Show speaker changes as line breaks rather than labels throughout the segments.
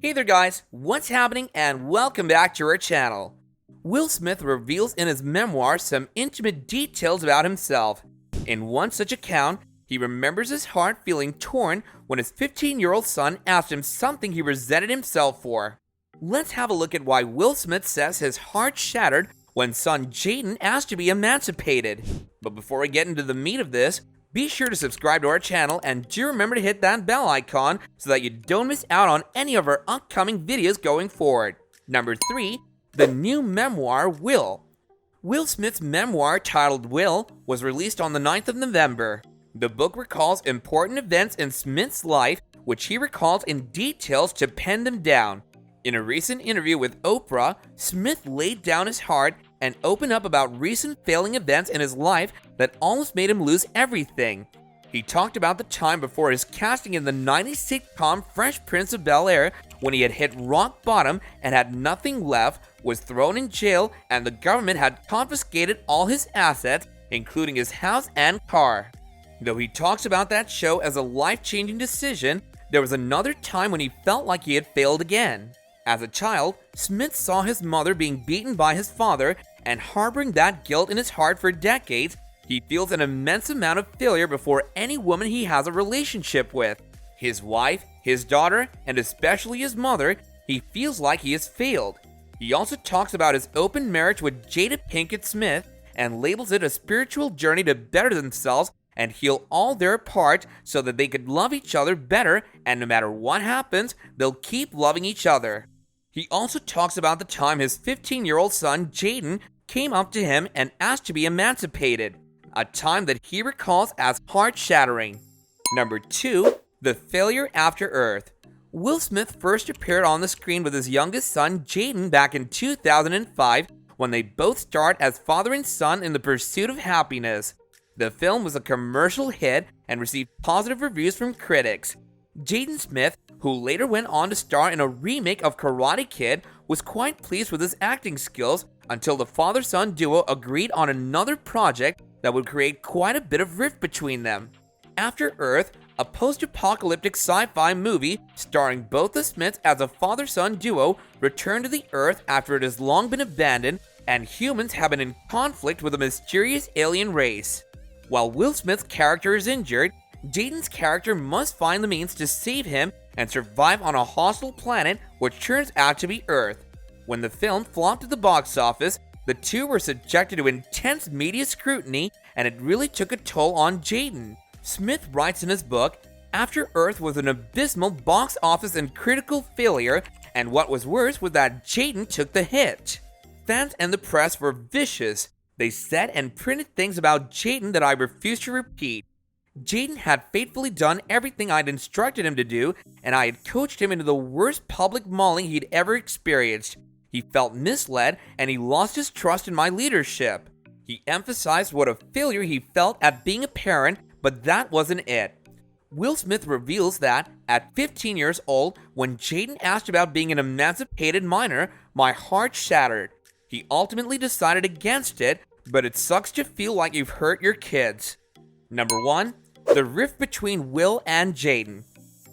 Hey there guys, what's happening and welcome back to our channel. Will Smith reveals in his memoir some intimate details about himself. In one such account, he remembers his heart feeling torn when his 15-year-old son asked him something he resented himself for. Let's have a look at why Will Smith says his heart shattered when son Jaden asked to be emancipated. But before I get into the meat of this, be sure to subscribe to our channel and do remember to hit that bell icon so that you don't miss out on any of our upcoming videos going forward. Number 3. The new memoir, Will. Will Smith's memoir titled Will was released on the 9th of November. The book recalls important events in Smith's life, which he recalls in details to pen them down. In a recent interview with Oprah, Smith laid down his heart and opened up about recent failing events in his life that almost made him lose everything. He talked about the time before his casting in the 90s sitcom Fresh Prince of Bel-Air when he had hit rock bottom and had nothing left, was thrown in jail, and the government had confiscated all his assets, including his house and car. Though he talks about that show as a life-changing decision, there was another time when he felt like he had failed again. As a child, Smith saw his mother being beaten by his father, and harboring that guilt in his heart for decades, he feels an immense amount of failure before any woman he has a relationship with. His wife, his daughter, and especially his mother, he feels like he has failed. He also talks about his open marriage with Jada Pinkett Smith and labels it a spiritual journey to better themselves and heal all their parts so that they could love each other better, and no matter what happens, they'll keep loving each other. He also talks about the time his 15-year-old son Jaden came up to him and asked to be emancipated, a time that he recalls as heart-shattering. Number 2. The Failure After Earth. Will Smith first appeared on the screen with his youngest son Jaden back in 2005 when they both starred as father and son in The Pursuit of Happiness. The film was a commercial hit and received positive reviews from critics. Jaden Smith, who later went on to star in a remake of Karate Kid, was quite pleased with his acting skills until the father-son duo agreed on another project that would create quite a bit of rift between them. After Earth, a post-apocalyptic sci-fi movie starring both the Smiths as a father-son duo, returned to the Earth after it has long been abandoned and humans have been in conflict with a mysterious alien race. While Will Smith's character is injured, Jaden's character must find the means to save him and survive on a hostile planet which turns out to be Earth. When the film flopped at the box office, the two were subjected to intense media scrutiny, and it really took a toll on Jaden. Smith writes in his book, "After Earth was an abysmal box office and critical failure, and what was worse was that Jaden took the hit. Fans and the press were vicious. They said and printed things about Jaden that I refuse to repeat. Jaden had faithfully done everything I'd instructed him to do, and I had coached him into the worst public mauling he'd ever experienced. He felt misled, and he lost his trust in my leadership. He emphasized what a failure he felt at being a parent, but that wasn't it." Will Smith reveals that, at 15 years old, when Jaden asked about being an emancipated minor, my heart shattered. He ultimately decided against it, but it sucks to feel like you've hurt your kids. Number 1. The rift between Will and Jaden.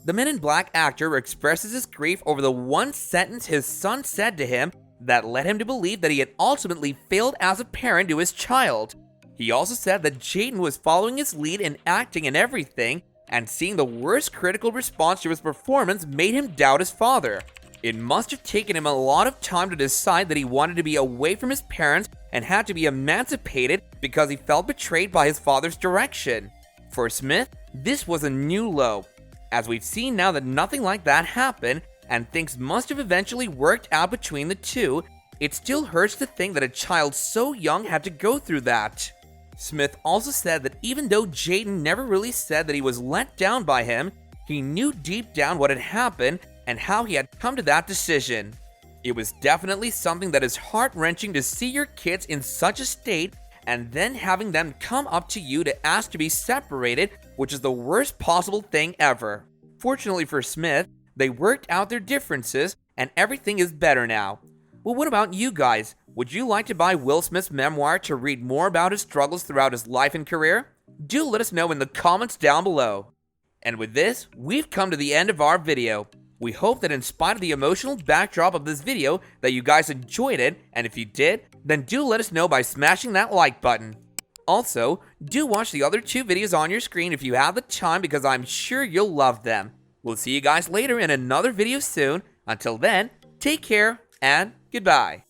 The Men in Black actor expresses his grief over the one sentence his son said to him that led him to believe that he had ultimately failed as a parent to his child. He also said that Jaden was following his lead in acting and everything, and seeing the worst critical response to his performance made him doubt his father. It must have taken him a lot of time to decide that he wanted to be away from his parents and had to be emancipated because he felt betrayed by his father's direction. For Smith, this was a new low. As we've seen now that nothing like that happened, and things must have eventually worked out between the two, it still hurts to think that a child so young had to go through that. Smith also said that even though Jaden never really said that he was let down by him, he knew deep down what had happened and how he had come to that decision. It was definitely something that is heart-wrenching to see your kids in such a state and then having them come up to you to ask to be separated, which is the worst possible thing ever. Fortunately for Smith, they worked out their differences and everything is better now. Well, what about you guys? Would you like to buy Will Smith's memoir to read more about his struggles throughout his life and career? Do let us know in the comments down below. And with this, we've come to the end of our video. We hope that in spite of the emotional backdrop of this video that you guys enjoyed it, and if you did, then do let us know by smashing that like button. Also, do watch the other 2 videos on your screen if you have the time because I'm sure you'll love them. We'll see you guys later in another video soon. Until then, take care and goodbye.